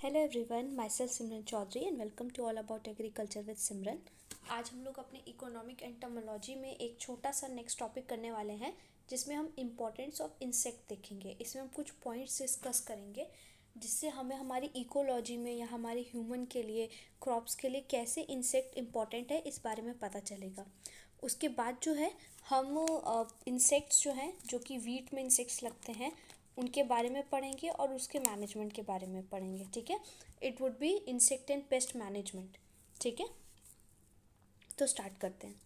Hello everyone, myself Simran Chaudhary and welcome to all about agriculture with Simran. आज हम लोग अपने इकोनॉमिक एंटोमोलॉजी में एक छोटा सा नेक्स्ट टॉपिक करने वाले हैं जिसमें हम इम्पोर्टेंस ऑफ इंसेक्ट देखेंगे। इसमें हम कुछ पॉइंट्स डिस्कस करेंगे जिससे हमें हमारी इकोलॉजी में या हमारे ह्यूमन के लिए, क्रॉप्स के लिए कैसे इंसेक्ट इम्पॉर्टेंट है इस बारे में पता चलेगा। उसके बाद जो है हम इंसेक्ट्स जो हैं, जो कि वीट में इंसेक्ट्स लगते हैं, उनके बारे में पढ़ेंगे और उसके मैनेजमेंट के बारे में पढ़ेंगे। ठीक है, it would be insect and pest management. ठीक है, तो स्टार्ट करते हैं।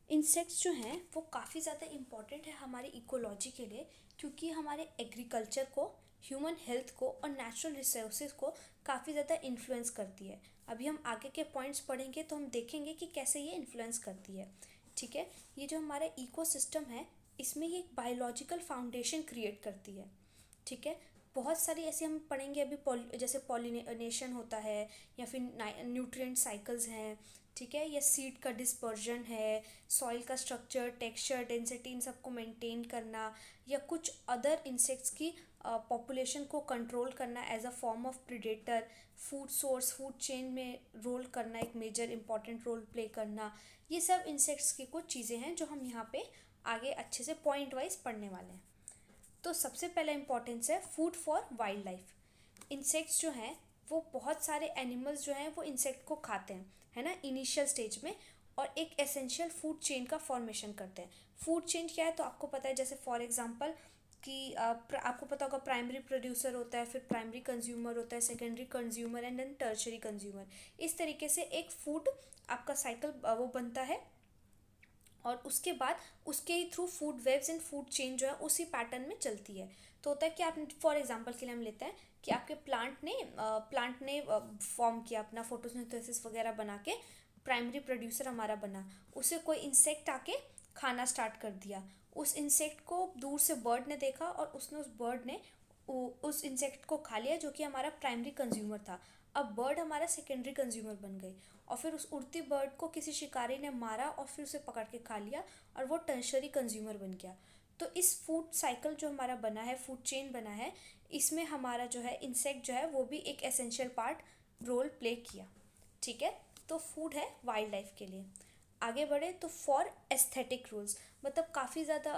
इंसेक्ट्स जो हैं वो काफ़ी ज़्यादा इम्पॉर्टेंट है हमारी इकोलॉजी के लिए, क्योंकि हमारे एग्रीकल्चर को, ह्यूमन हेल्थ को और नेचुरल रिसोर्सेज को काफ़ी ज़्यादा इन्फ्लुएंस करती है। अभी हम आगे के पॉइंट्स पढ़ेंगे तो हम देखेंगे कि कैसे ये इन्फ्लुएंस करती है। ठीक है, ये जो हमारा इकोसिस्टम है इसमें ये एक बायोलॉजिकल फाउंडेशन क्रिएट करती है। ठीक है, बहुत सारी ऐसे हम पढ़ेंगे अभी, जैसे पॉलिनेशन होता है या फिर न्यूट्रिएंट साइकिल्स हैं। ठीक है, या सीड का डिस्पर्जन है, सॉइल का स्ट्रक्चर, टेक्सचर, डेंसिटी, इन सबको मेंटेन करना, या कुछ अदर इंसेक्ट्स की पॉपुलेशन को कंट्रोल करना as a form of predator, food source, food chain में रोल करना, एक मेजर इंपॉर्टेंट रोल प्ले करना। ये सब इंसेक्ट्स की कुछ चीज़ें हैं जो हम यहाँ पे आगे अच्छे से पॉइंट वाइज पढ़ने वाले हैं। तो सबसे पहला इंपॉर्टेंस है food for wild life. Insects जो हैं वो बहुत सारे एनिमल्स जो हैं वो इंसेक्ट को खाते हैं, है ना, इनिशियल स्टेज में, और एक एसेंशियल फूड चेन का फॉर्मेशन करते हैं। फूड चेन क्या है तो आपको पता है, जैसे फॉर एग्जांपल कि आपको पता होगा प्राइमरी प्रोड्यूसर होता है, फिर प्राइमरी कंज्यूमर होता है, secondary consumer and then tertiary consumer. इस तरीके से एक फूड आपका साइकिल वो बनता है, और उसके बाद उसके ही through food webs and food chain जो है उसी पैटर्न में चलती है। तो होता है कि आप, फॉर एग्जांपल के लिए हम लेते हैं कि आपके प्लांट ने फॉर्म किया अपना फोटोसिंथेसिस वगैरह बना के, प्राइमरी प्रोड्यूसर हमारा बना, उसे कोई इंसेक्ट आके खाना स्टार्ट कर दिया। उस इंसेक्ट को दूर से बर्ड ने देखा और उसने उस बर्ड ने उस इंसेक्ट को खा लिया, जो कि हमारा प्राइमरी कंज्यूमर था। अब बर्ड हमारा सेकेंडरी कंज्यूमर बन गई, और फिर उस उड़ती बर्ड को किसी शिकारी ने मारा और फिर उसे पकड़ के खा लिया, और वो टर्शरी कंज्यूमर बन गया। तो इस फूड साइकिल जो हमारा बना है, फूड चेन बना है, इसमें हमारा जो है इंसेक्ट जो है वो भी एक एसेंशियल पार्ट रोल प्ले किया। ठीक है, तो फूड है वाइल्ड लाइफ के लिए। आगे बढ़े तो फॉर एस्थेटिक रूल्स, मतलब काफ़ी ज़्यादा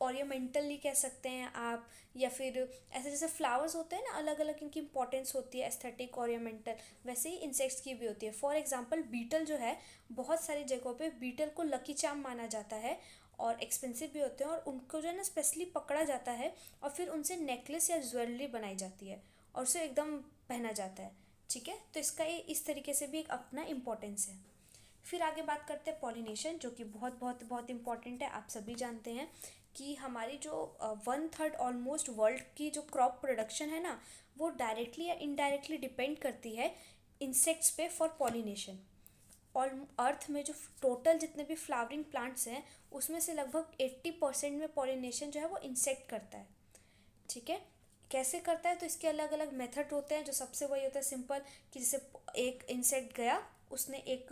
ऑर्नामेंटली कह सकते हैं आप, या फिर ऐसे जैसे फ्लावर्स होते हैं ना, अलग अलग इनकी इंपॉर्टेंस होती है, एस्थेटिक, ऑर्नामेंटल, वैसे ही इंसेक्ट्स की भी होती है। फॉर एग्जांपल बीटल जो है, बहुत सारी जगहों पे बीटल को लकी चार्म माना जाता है, और एक्सपेंसिव भी होते हैं, और उनको जो है ना स्पेशली पकड़ा जाता है, और फिर उनसे नेकलेस या ज्वेलरी बनाई जाती है और उसे एकदम पहना जाता है। ठीक है, तो इसका ये इस तरीके से भी एक अपना इम्पोर्टेंस है। फिर आगे बात करते हैं पॉलिनेशन, जो कि बहुत बहुत बहुत इंपॉर्टेंट है। आप सभी जानते हैं कि हमारी जो 1/3 ऑलमोस्ट वर्ल्ड की जो क्रॉप प्रोडक्शन है ना, वो डायरेक्टली या इनडायरेक्टली डिपेंड करती है इंसेक्ट्स पे फॉर पॉलिनेशन। और अर्थ में जो टोटल जितने भी फ्लावरिंग प्लांट्स हैं उसमें से लगभग 80% में पॉलिनेशन जो है वो इंसेक्ट करता है। ठीक है, कैसे करता है तो इसके अलग अलग मेथड होते हैं। जो सबसे वही होता है सिंपल, कि जैसे एक इंसेक्ट गया, उसने एक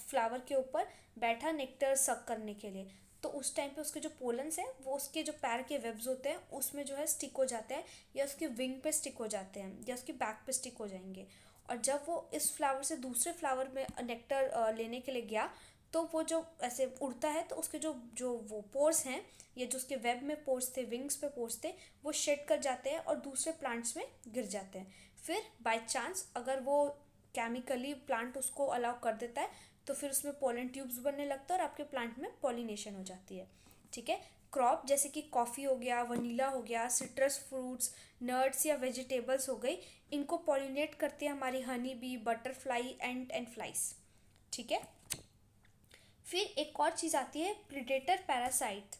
फ्लावर के ऊपर बैठा नेक्टर सक करने के लिए, तो उस टाइम पे उसके जो पोलन्स हैं वो उसके जो पैर के वेब्स होते हैं उसमें जो है स्टिक हो जाते हैं, या उसके विंग पे स्टिक हो जाते हैं, या उसकी बैक पे स्टिक हो जाएंगे। और जब वो इस फ्लावर से दूसरे फ्लावर में नेक्टर लेने के लिए गया, तो वो जो ऐसे उड़ता है तो उसके जो जो वो पोर्स हैं, या जो उसके वेब में पोर्स थे, विंग्स पे पोर्स थे, वो शेड कर जाते हैं और दूसरे प्लांट्स में गिर जाते हैं। फिर बाय चांस अगर वो केमिकली प्लांट उसको अलाउ कर देता है तो फिर उसमें पोलन ट्यूब्स बनने लगता है और आपके प्लांट में पॉलिनेशन हो जाती है। ठीक है, क्रॉप जैसे कि कॉफ़ी हो गया, वनीला हो गया, सिट्रस फ्रूट्स, नट्स या वेजिटेबल्स हो गई, इनको पॉलिनेट करती है हमारी honey bee, butterfly, and flies. ठीक है, फिर एक और चीज़ आती है प्रीडेटर पैरासाइट।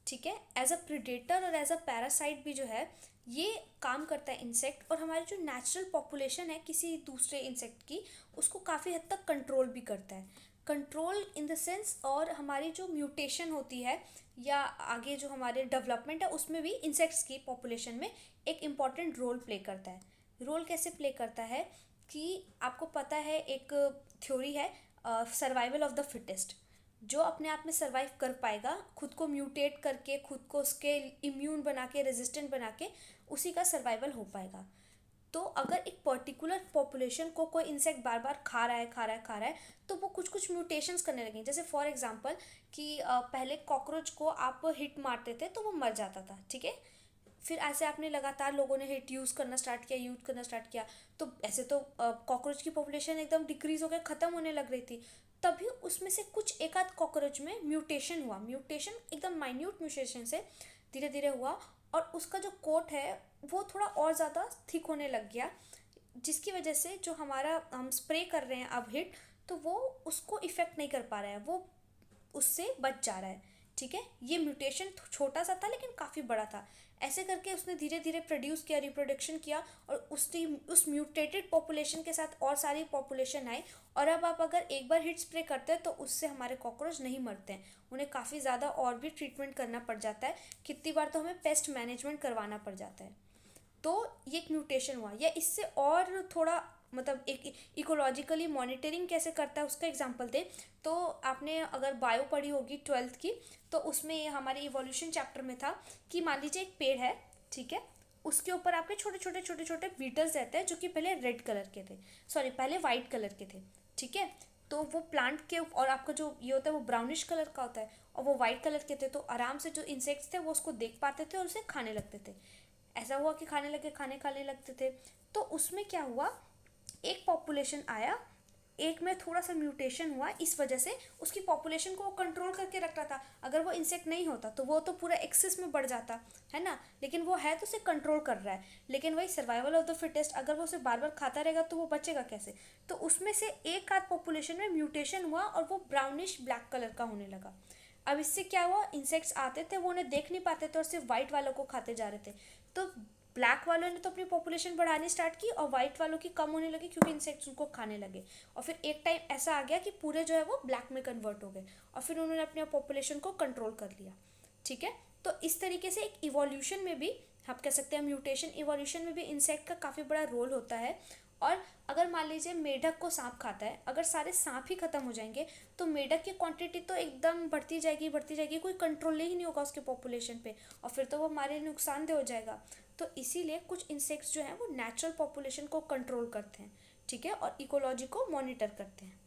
ठीक है, एज अ प्रीडेटर और एज अ पैरासाइट भी जो है ये काम करता है इंसेक्ट, और हमारी जो नेचुरल पॉपुलेशन है किसी दूसरे इंसेक्ट की, उसको काफ़ी हद तक कंट्रोल भी करता है। कंट्रोल इन द सेंस, और हमारी जो म्यूटेशन होती है या आगे जो हमारे डेवलपमेंट है उसमें भी इंसेक्ट्स की पॉपुलेशन में एक इम्पॉर्टेंट रोल प्ले करता है। रोल कैसे प्ले करता है कि आपको पता है, एक थ्योरी है सर्वाइवल ऑफ द फिटेस्ट। जो अपने आप में सर्वाइव कर पाएगा, खुद को म्यूटेट करके, खुद को उसके इम्यून बना के, रेजिस्टेंट बना के, उसी का सर्वाइवल हो पाएगा। तो अगर एक पर्टिकुलर पॉपुलेशन को कोई इंसेक्ट बार बार खा रहा है तो वो कुछ कुछ म्यूटेशंस करने लगे। जैसे फॉर एग्जांपल कि पहले कॉकरोच को आप हिट मारते थे तो वो मर जाता था, ठीक है। फिर ऐसे आपने लगातार लोगों ने हिट यूज़ करना स्टार्ट किया तो ऐसे तो कॉकरोच की पॉपुलेशन एकदम डिक्रीज हो गया, ख़त्म होने लग रही थी। तभी उसमें से कुछ एक आध कॉकरोच में म्यूटेशन एकदम माइन्यूट म्यूटेशन से धीरे धीरे हुआ और उसका जो कोट है वो थोड़ा और ज़्यादा थिक होने लग गया, जिसकी वजह से जो हमारा हम स्प्रे कर रहे हैं अब हिट, तो वो उसको इफ़ेक्ट नहीं कर पा रहा है, वो उससे बच जा रहा है, ठीक है। ये म्यूटेशन छोटा सा था लेकिन काफ़ी बड़ा था। ऐसे करके उसने धीरे धीरे प्रोड्यूस किया, रिप्रोडक्शन किया और उस म्यूटेटेड पॉपुलेशन के साथ और सारी पॉपुलेशन आई। और अब आप अगर एक बार हिट स्प्रे करते हैं तो उससे हमारे कॉकरोच नहीं मरते हैं, उन्हें काफ़ी ज़्यादा और भी ट्रीटमेंट करना पड़ जाता है। कितनी बार तो हमें पेस्ट मैनेजमेंट करवाना पड़ जाता है। तो ये एक म्यूटेशन हुआ। या इससे और थोड़ा मतलब एक इकोलॉजिकली मॉनिटरिंग कैसे करता है उसका एग्जांपल दें तो आपने अगर बायो पढ़ी होगी 12th की, तो उसमें ये हमारे इवोल्यूशन चैप्टर में था कि मान लीजिए एक पेड़ है, ठीक है, उसके ऊपर आपके छोटे छोटे बीटल्स रहते हैं जो कि पहले रेड कलर के थे, सॉरी पहले वाइट कलर के थे, ठीक है। तो वो प्लांट के और आपका जो ये होता है वो ब्राउनिश कलर का होता है और वो वाइट कलर के थे, तो आराम से जो इंसेक्ट्स थे वो उसको देख पाते थे और उसे खाने लगते थे। ऐसा हुआ कि खाने लगते थे। तो उसमें क्या हुआ, एक पॉपुलेशन आया, एक में थोड़ा सा म्यूटेशन हुआ, इस वजह से उसकी पॉपुलेशन को वो कंट्रोल करके रख रहा था। अगर वो इंसेक्ट नहीं होता तो वो तो पूरा एक्सेस में बढ़ जाता है ना, लेकिन वो है तो उसे कंट्रोल कर रहा है। लेकिन वही सर्वाइवल ऑफ द फिटेस्ट, अगर वो उसे बार बार खाता रहेगा तो वो बचेगा कैसे। तो उसमें से एक आध पॉपुलेशन में म्यूटेशन हुआ और वो ब्राउनिश ब्लैक कलर का होने लगा। अब इससे क्या हुआ, इंसेक्ट्स आते थे वो उन्हें देख नहीं पाते थे और सिर्फ वाइट वालों को खाते जा रहे थे। तो ब्लैक वालों ने तो अपनी पॉपुलेशन बढ़ानी स्टार्ट की और वाइट वालों की कम होने लगी क्योंकि इंसेक्ट्स उनको खाने लगे। और फिर एक टाइम ऐसा आ गया कि पूरे जो है वो ब्लैक में कन्वर्ट हो गए और फिर उन्होंने अपनी पॉपुलेशन को कंट्रोल कर लिया, ठीक है। तो इस तरीके से एक इवोल्यूशन में भी आप कह सकते हैं, म्यूटेशन इवोल्यूशन में भी इंसेक्ट का काफ़ी बड़ा रोल होता है। और अगर मान लीजिए मेढक को सांप खाता है, अगर सारे सांप ही खत्म हो जाएंगे तो मेढक की क्वांटिटी तो एकदम बढ़ती जाएगी, कोई कंट्रोल ही नहीं होगा उसके पॉपुलेशन पे और फिर तो वो हमारे नुकसानदेह हो जाएगा। तो इसीलिए कुछ इंसेक्ट्स जो हैं वो नेचुरल पॉपुलेशन को कंट्रोल करते हैं, ठीक है, और इकोलॉजी को मॉनिटर करते हैं।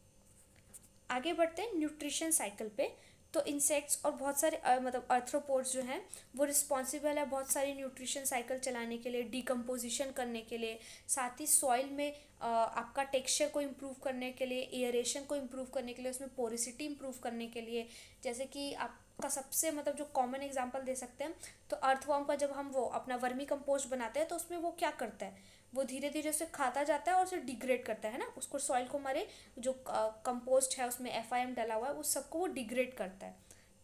आगे बढ़ते हैं न्यूट्रिशन साइकिल पे। तो इंसेक्ट्स और बहुत सारे मतलब आर्थ्रोपोड्स जो हैं वो रिस्पॉन्सिबल है बहुत सारी न्यूट्रिशन साइकिल चलाने के लिए, डिकम्पोजिशन करने के लिए, साथ ही सॉइल में आपका टेक्सचर को इम्प्रूव करने के लिए, एयरेशन को इम्प्रूव करने के लिए, उसमें पोरिसिटी इम्प्रूव करने के लिए। जैसे कि आपका सबसे मतलब जो कॉमन एग्जांपल दे सकते हैं तो अर्थवर्म का जब हम वो अपना वर्मी कंपोस्ट बनाते हैं तो उसमें वो क्या करता है, वो धीरे धीरे उसे खाता जाता है और उसे डिग्रेड करता है ना, उसको सॉइल को हमारे जो कंपोस्ट है उसमें FIM डला हुआ है उस सबको वो डिग्रेड करता है,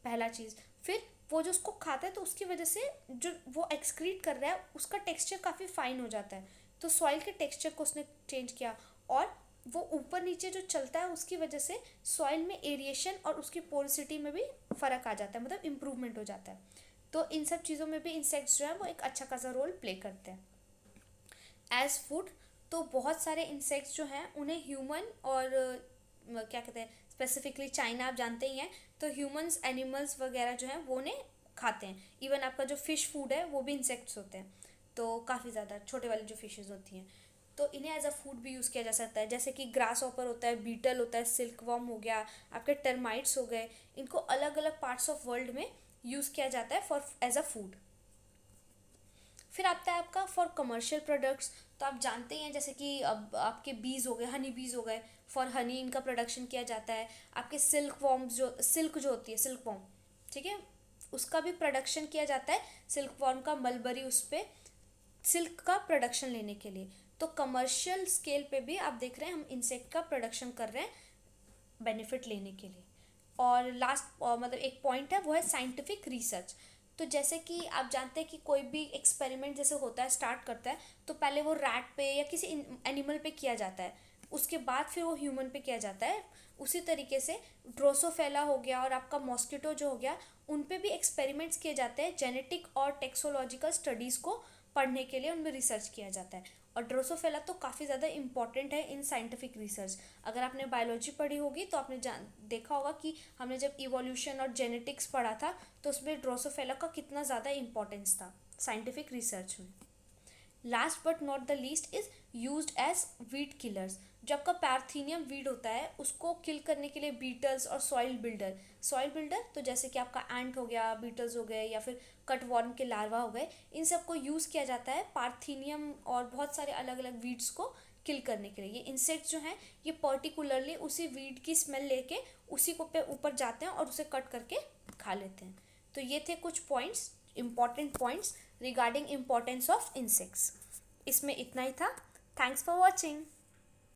पहला चीज़। फिर वो जो उसको खाता है तो उसकी वजह से जो वो एक्सक्रीट कर रहा है उसका टेक्सचर काफ़ी फाइन हो जाता है, तो सॉइल के टेक्सचर को उसने चेंज किया और वो ऊपर नीचे जो चलता है उसकी वजह से सॉइल में एरिएशन और उसकी पोरोसिटी में भी फ़र्क आ जाता है, मतलब इम्प्रूवमेंट हो जाता है। तो इन सब चीज़ों में भी इंसेक्ट्स जो है वो एक अच्छा खासा रोल प्ले करते हैं एज फूड। तो बहुत सारे इंसेक्ट्स जो हैं उन्हें ह्यूमन और क्या कहते हैं, स्पेसिफिकली चाइना आप जानते ही हैं, तो ह्यूमंस एनिमल्स वगैरह जो हैं वो उन्हें खाते हैं। इवन आपका जो फ़िश फूड है वो भी इंसेक्ट्स होते हैं, तो काफ़ी ज़्यादा छोटे वाली जो फिशेज़ होती हैं तो इन्हें एज अ फूड भी यूज़ किया जा सकता है। जैसे कि ग्रास ऑपर होता है, बीटल होता है, सिल्क वॉर्म हो गया, आपके टर्माइट्स हो गए, इनको अलग अलग पार्ट्स ऑफ वर्ल्ड में यूज़ किया जाता है फॉर एज अ फूड। फिर आता है आपका फॉर कमर्शियल प्रोडक्ट्स। तो आप जानते ही हैं जैसे कि अब आपके बीज हो गए, हनी बीज हो गए, फॉर हनी इनका प्रोडक्शन किया जाता है। आपके सिल्क जो होती है सिल्क वॉर्म, ठीक है, उसका भी प्रोडक्शन किया जाता है, सिल्क वॉर्म का मलबरी उस पर सिल्क का प्रोडक्शन लेने के लिए। तो कमर्शियल स्केल पे भी आप देख रहे हैं हम इंसेक्ट का प्रोडक्शन कर रहे हैं बेनिफिट लेने के लिए। और लास्ट मतलब एक पॉइंट है वो है साइंटिफिक रिसर्च। तो जैसे कि आप जानते हैं कि कोई भी एक्सपेरिमेंट जैसे होता है, स्टार्ट करता है तो पहले वो रैट पे या किसी एनिमल पे किया जाता है, उसके बाद फिर वो ह्यूमन पे किया जाता है। उसी तरीके से ड्रोसोफेला हो गया और आपका मॉस्किटो जो हो गया, उन पे भी एक्सपेरिमेंट्स किए जाते हैं, जेनेटिक और टेक्सोलॉजिकल स्टडीज़ को पढ़ने के लिए उनमें रिसर्च किया जाता है। और ड्रोसोफेला तो काफ़ी ज़्यादा इंपॉर्टेंट है इन साइंटिफिक रिसर्च। अगर आपने बायोलॉजी पढ़ी होगी तो आपने देखा होगा कि हमने जब इवोल्यूशन और जेनेटिक्स पढ़ा था तो उसमें ड्रोसोफेला का कितना ज़्यादा इंपॉर्टेंस था साइंटिफिक रिसर्च में। Last but not the least is used as weed killers. जो आपका पैरथीनियम वीड होता है उसको किल करने के लिए बीटल्स और सॉइल बिल्डर तो जैसे कि आपका एंट हो गया, बीटल्स हो गए, या फिर कटवॉर्म के लार्वा हो गए, इन सब को यूज़ किया जाता है पार्थीनियम और बहुत सारे अलग अलग वीड्स को किल करने के लिए। ये इंसेक्ट्स जो हैं ये पर्टिकुलरली उसी वीड की स्मेल लेके उसी को पे ऊपर जाते हैं और उसे कट करके खा लेते हैं। तो ये थे कुछ points, important points regarding importance of insects. इसमें इतना ही था। Thanks for watching.